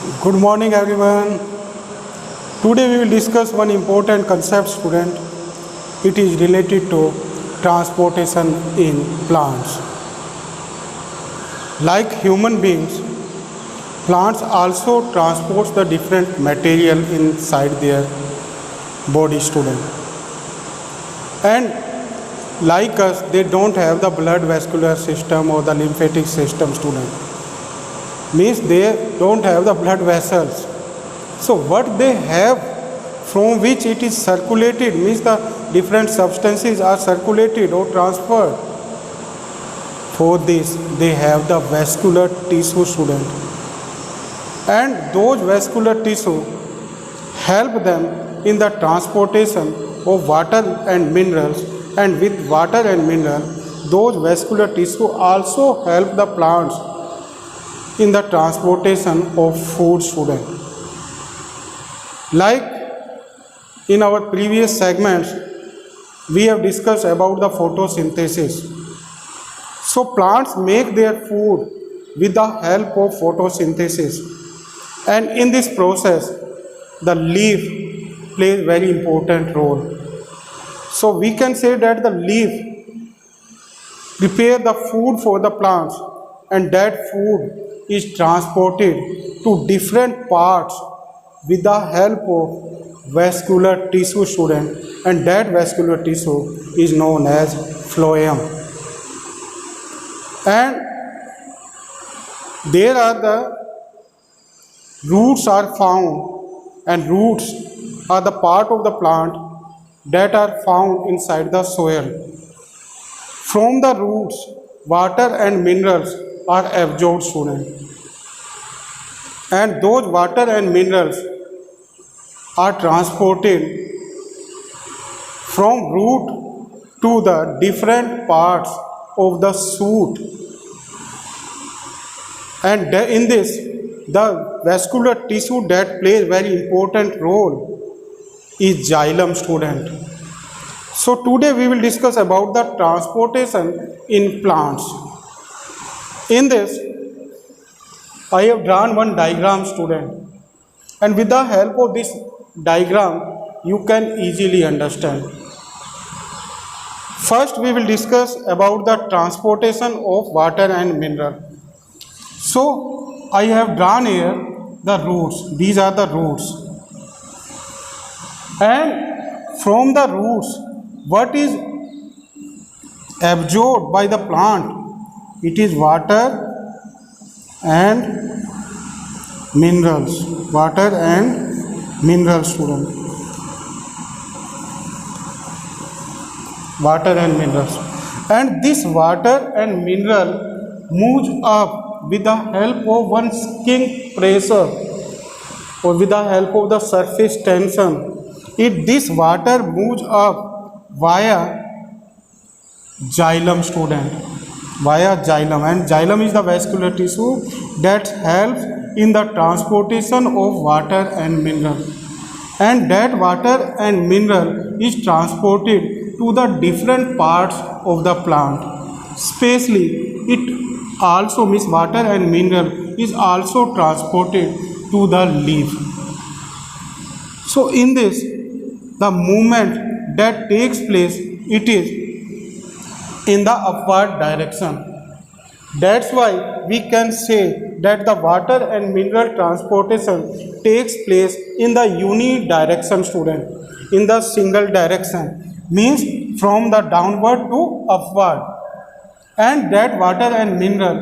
Good morning everyone. Today we will discuss one important concept, student. It is related to transportation in plants. Like human beings, plants also transport the different material inside their body, student. And like us, they don't have the blood vascular system or the lymphatic system, student. Means they don't have the blood vessels. So what they have from which it is circulated means the different substances are circulated or transferred. For this they have the vascular tissue, student. And those vascular tissue help them in the transportation of water and minerals, and with water and mineral those vascular tissue also help the plants in the transportation of food, student. Like in our previous segments, we have discussed about the photosynthesis. So plants make their food with the help of photosynthesis, and in this process the leaf plays very important role. So we can say that the leaf prepare the food for the plants, and that food is transported to different parts with the help of vascular tissue, student, and that vascular tissue is known as phloem. And there are the roots are found, and roots are the part of the plant that are found inside the soil. From the roots water and minerals are absorbed, student, and those water and minerals are transported from root to the different parts of the shoot, and in this the vascular tissue that plays very important role is xylem, student. So today we will discuss about the transportation in plants. In this I have drawn one diagram, student, and with the help of this diagram you can easily understand. First we will discuss about the transportation of water and mineral. So I have drawn here the roots. These are the roots, and from the roots what is absorbed by the plant? It is water and minerals. Water and minerals, student. Water and minerals. And this water and mineral moves up with the help of one skin pressure or with the help of the surface tension. This water moves up via xylem, student, via xylem, and xylem is the vascular tissue that helps in the transportation of water and mineral, and that water and mineral is transported to the different parts of the plant. Especially it also means water and mineral is also transported to the leaf. So in this the movement that takes place, it is in the upward direction. That's why we can say that the water and mineral transportation takes place in the unidirection, student, in the single direction, means from the downward to upward, and that water and mineral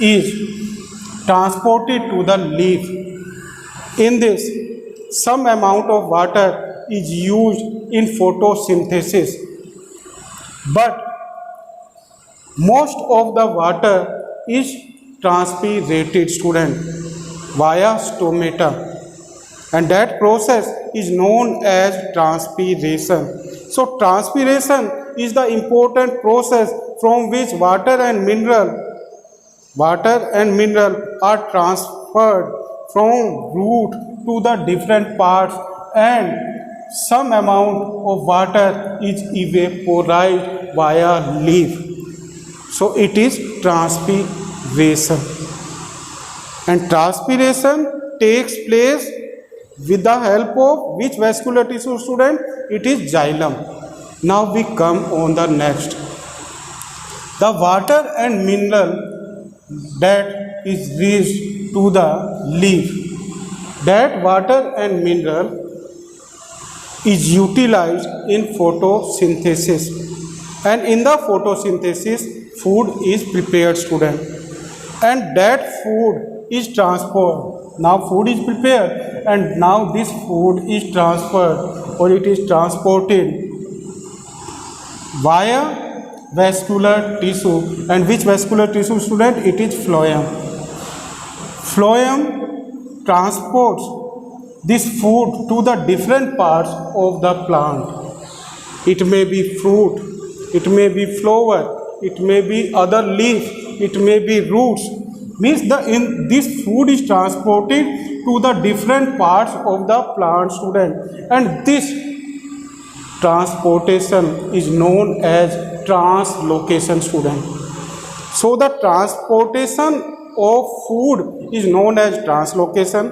is transported to the leaf. In this some amount of water is used in photosynthesis, but most of the water is transpirated, student, via stomata, and that process is known as transpiration. So transpiration is the important process from which water and mineral are transferred from root to the different parts, and some amount of water is evaporized via leaf. So it is transpiration, and transpiration takes place with the help of which vascular tissue, student? It is xylem. Now we come on the next. The water and mineral that is reached to the leaf, that water and mineral is utilized in photosynthesis, and in the photosynthesis food is prepared, student, and that food is transferred. Now food is prepared and now this food is transferred, or it is transported via vascular tissue. And which vascular tissue, student? It is phloem. Phloem transports this food to the different parts of the plant. It may be fruit, it may be flower, it may be other leaf, it may be roots. Means this food is transported to the different parts of the plant, student, and this transportation is known as translocation, student. So the transportation of food is known as translocation.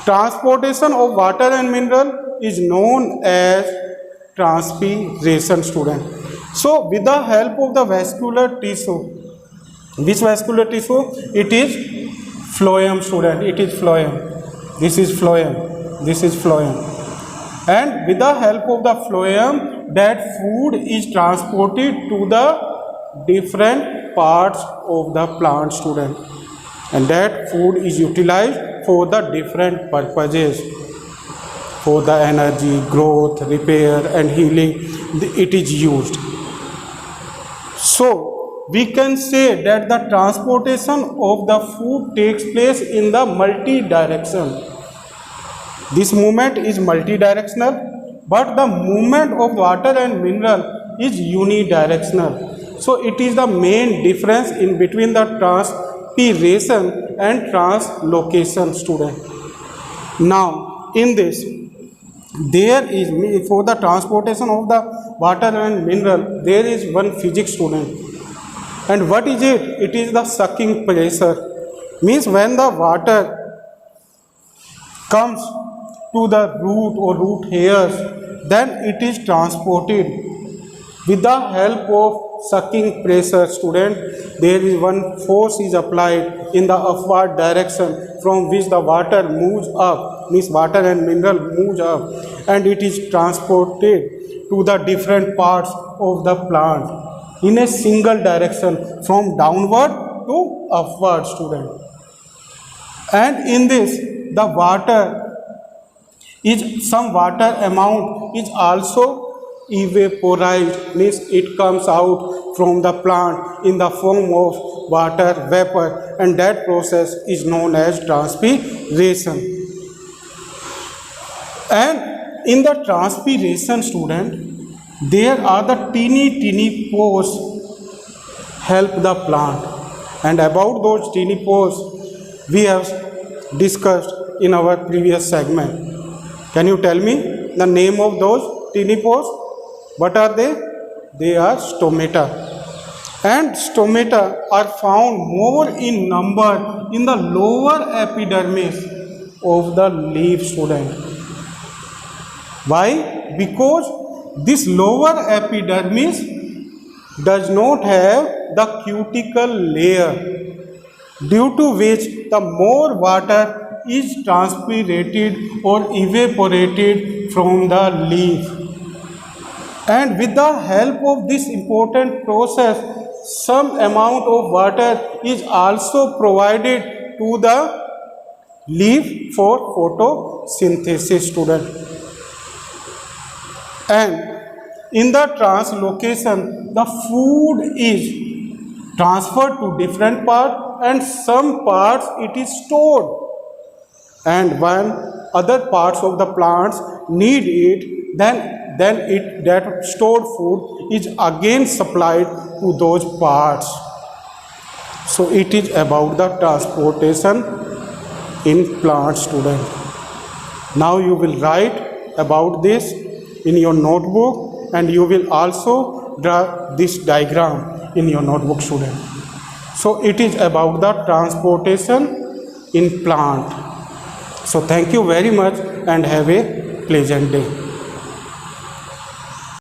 Transportation of water and mineral is known as transpiration, student. So with the help of the vascular tissue, which vascular tissue? It is phloem, student. It is phloem. This is phloem. This is phloem. And with the help of the phloem, that food is transported to the different parts of the plant, student, and that food is utilized for the different purposes, for the energy, growth, repair and healing. It is used. So we can say that the transportation of the food takes place in the multi-direction. This movement is multi-directional, but the movement of water and mineral is unidirectional. So it is the main difference in between the transpiration and translocation, student. Now in this, there is, for the transportation of the water and mineral, there is one physics, student. And what is it? It is the sucking pressure. Means when the water comes to the root or root hairs, then it is transported with the help of sucking pressure, student. There is one force is applied in the upward direction from which the water moves up, means water and mineral moves up, and it is transported to the different parts of the plant in a single direction from downward to upward, student. And in this, the water is, some water amount is also evaporized, means it comes out from the plant in the form of water vapor, and that process is known as transpiration. And in the transpiration, student, there are the teeny pores help the plant, and about those teeny pores we have discussed in our previous segment. Can you tell me the name of those teeny pores? What are they? They are stomata, and stomata are found more in number in the lower epidermis of the leaf, student. Why? Because this lower epidermis does not have the cuticle layer, due to which the more water is transpirated or evaporated from the leaf. And with the help of this important process, some amount of water is also provided to the leaf for photosynthesis, student. And in the translocation, the food is transferred to different parts, and some parts it is stored, and when other parts of the plants need it, then that stored food is again supplied to those parts. So it is about the transportation in plants, student. Now you will write about this in your notebook, and you will also draw this diagram in your notebook, student. So it is about the transportation in plant. So thank you very much and have a pleasant day.